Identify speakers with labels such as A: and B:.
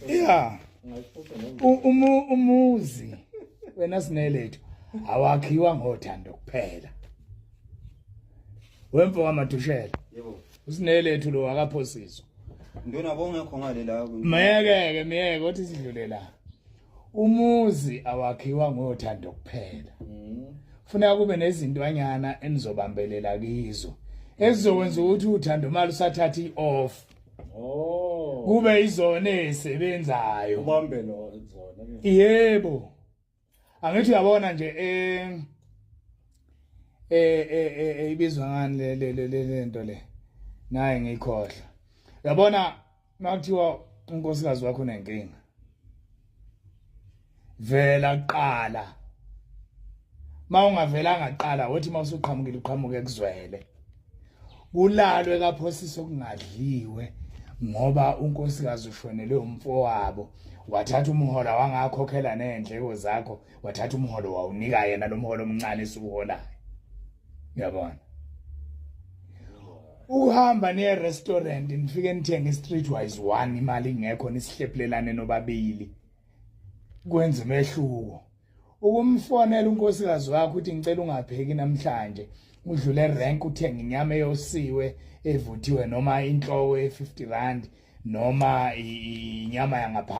A: Yeah. Umuzi wena sinelethu awakhiwa ngothando kuphela. Wemfo wamadushela.
B: Yebo.
A: Usinelethu lo akaphosizwa.
B: Ndona bongekho ngale la.
A: Miyeke othi sidlule la. Umuzi awakhiwa ngothando kuphela. Kufuneka kube nezintwanyana enizobambelela kizo. Ezizokwenza ukuthi uthando mali usathatha i-off. Kube izona ezisebenzayo.
C: Ubambe lo izona.
A: Yebo. Angithi uyabona nje ibizwa ngani le nto le. Naye ngikhohla. Uyabona makuthiwa unkosikazi wakho unenkinga. Vela kuqala. Mawungavelanga qala wathi mawusuqhamukile uqhamuke kuzwele. Kulalwe kaphosiso kungadliwe ngoba unkosikazi ushonele umfowabo wathatha umholo wangakhokhela neendleko zakho wathatha umholo wawunika yena lo mholo omncane esuholayo. Uyabona? Uhamba niye restaurant nifike nithenge streetwise 1 imali ingekho nisihlephulelane nobabili. Kwenza umehluko. Ukumfonela unkosikazi wakho uthi ngicela ungapheki namhlanje udlule rank uthenga inyama eyosiwe evuthiwe noma inhloko e50 rand noma inyama yangapha